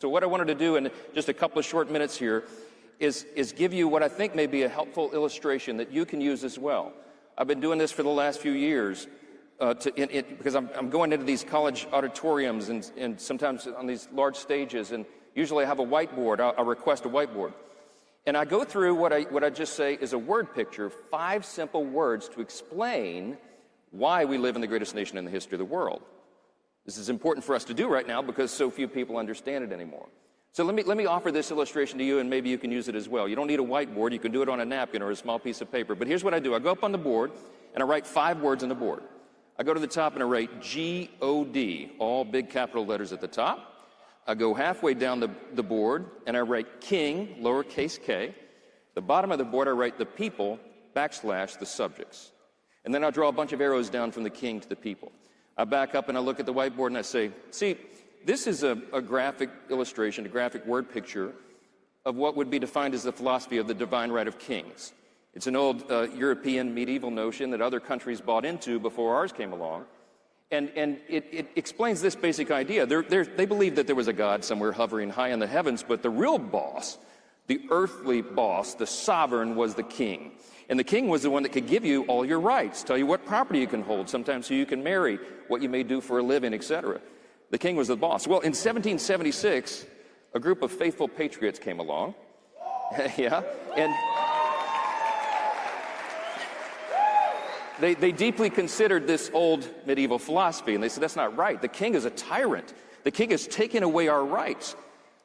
So what I wanted to do in just a couple of short minutes here is give you what I think may be a helpful illustration that you can use as well. I've been doing this for the last few years because I'm going into these college auditoriums and sometimes on these large stages, and usually I have a whiteboard. I'll request a whiteboard. And I go through what I just say is a word picture, 5 simple words to explain why we live in the greatest nation in the history of the world. This is important for us to do right now because so few people understand it anymore. So let me offer this illustration to you, and maybe you can use it as well. You don't need a whiteboard. You can do it on a napkin or a small piece of paper. But here's what I do. I go up on the board, and I write 5 words on the board. I go to the top, and I write G-O-D, all big capital letters at the top. I go halfway down the board, and I write king, lowercase k. The bottom of the board, I write the people, / the subjects. And then I'll draw a bunch of arrows down from the king to the people. I back up and I look at the whiteboard and I say, see, this is a graphic illustration, a graphic word picture of what would be defined as the philosophy of the divine right of kings. It's an old European medieval notion that other countries bought into before ours came along. And it explains this basic idea. They believed that there was a God somewhere hovering high in the heavens, but the real boss, the earthly boss, the sovereign, was the king. And the king was the one that could give you all your rights, tell you what property you can hold, sometimes who you can marry, what you may do for a living, etc. The king was the boss. Well, in 1776, a group of faithful patriots came along. Yeah, and they deeply considered this old medieval philosophy, and they said, that's not right. The king is a tyrant. The king is taking away our rights.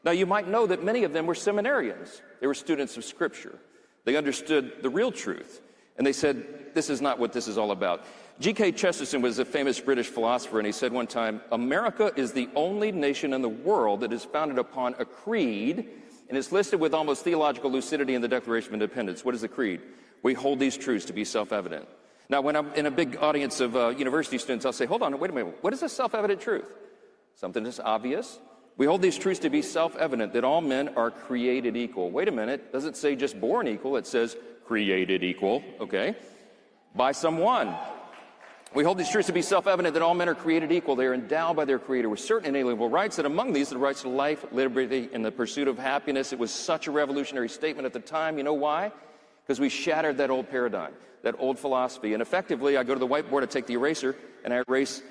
Now, you might know that many of them were seminarians. They were students of Scripture. They understood the real truth, and they said, this is not what this is all about. GK Chesterton was a famous British philosopher, and he said one time, America is the only nation in the world that is founded upon a creed, and it's listed with almost theological lucidity in the Declaration of Independence. What is the creed? We hold these truths to be self-evident. Now, when I'm in a big audience of university students, I'll say, hold on, wait a minute, what is a self-evident truth? Something that's obvious. We hold these truths to be self-evident, that all men are created equal. Wait a minute, it doesn't say just born equal, it says created equal, okay? By someone. We hold these truths to be self-evident that all men are created equal. They are endowed by their Creator with certain inalienable rights, and among these, the rights to life, liberty, and the pursuit of happiness. It was such a revolutionary statement at the time. You know why? Because we shattered that old paradigm, that old philosophy. And effectively, I go to the whiteboard, I take the eraser, and I erase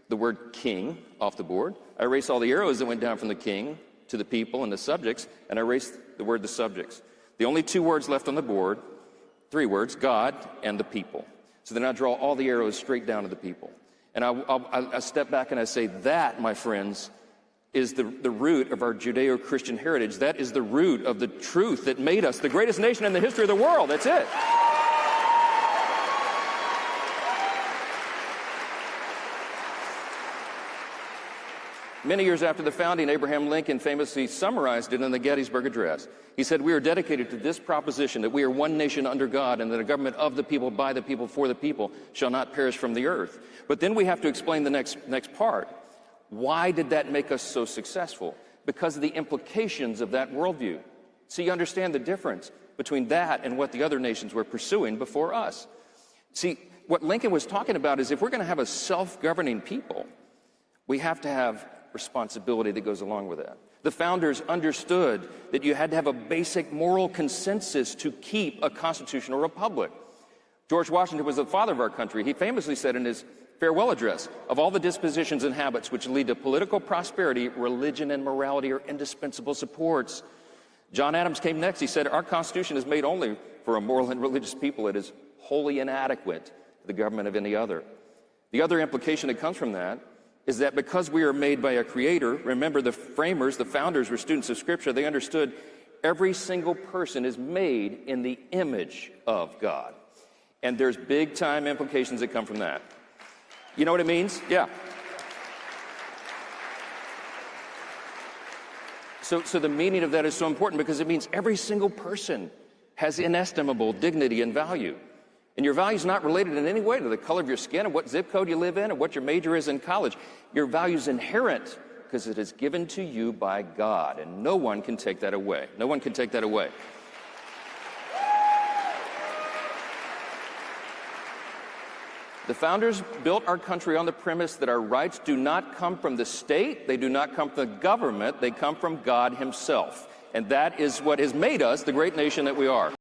the word king off the board. I erase all the arrows that went down from the king to the people and the subjects, and I erase the word the subjects. The only 2 words left on the board, 3 words, God and the people. So then I draw all the arrows straight down to the people. And I step back and I say, that, my friends, is the root of our Judeo-Christian heritage. That is the root of the truth that made us the greatest nation in the history of the world. That's it. Many years after the founding, Abraham Lincoln famously summarized it in the Gettysburg Address. He said, we are dedicated to this proposition that we are one nation under God and that a government of the people, by the people, for the people shall not perish from the earth. But then we have to explain the next part. Why did that make us so successful? Because of the implications of that worldview. So you understand the difference between that and what the other nations were pursuing before us. See, what Lincoln was talking about is if we're going to have a self-governing people, we have to have responsibility that goes along with that. The founders understood that you had to have a basic moral consensus to keep a constitutional republic. George Washington was the father of our country. He famously said in his farewell address, of all the dispositions and habits which lead to political prosperity, religion and morality are indispensable supports. John Adams came next. He said, our Constitution is made only for a moral and religious people. It is wholly inadequate to the government of any other. The other implication that comes from that is that because we are made by a creator, remember the framers, the founders were students of Scripture, they understood every single person is made in the image of God. And there's big time implications that come from that. You know what it means? Yeah. So the meaning of that is so important because it means every single person has inestimable dignity and value. And your value is not related in any way to the color of your skin, or what zip code you live in, or what your major is in college. Your value is inherent because it is given to you by God, and no one can take that away. No one can take that away. The founders built our country on the premise that our rights do not come from the state, they do not come from the government, they come from God himself. And that is what has made us the great nation that we are.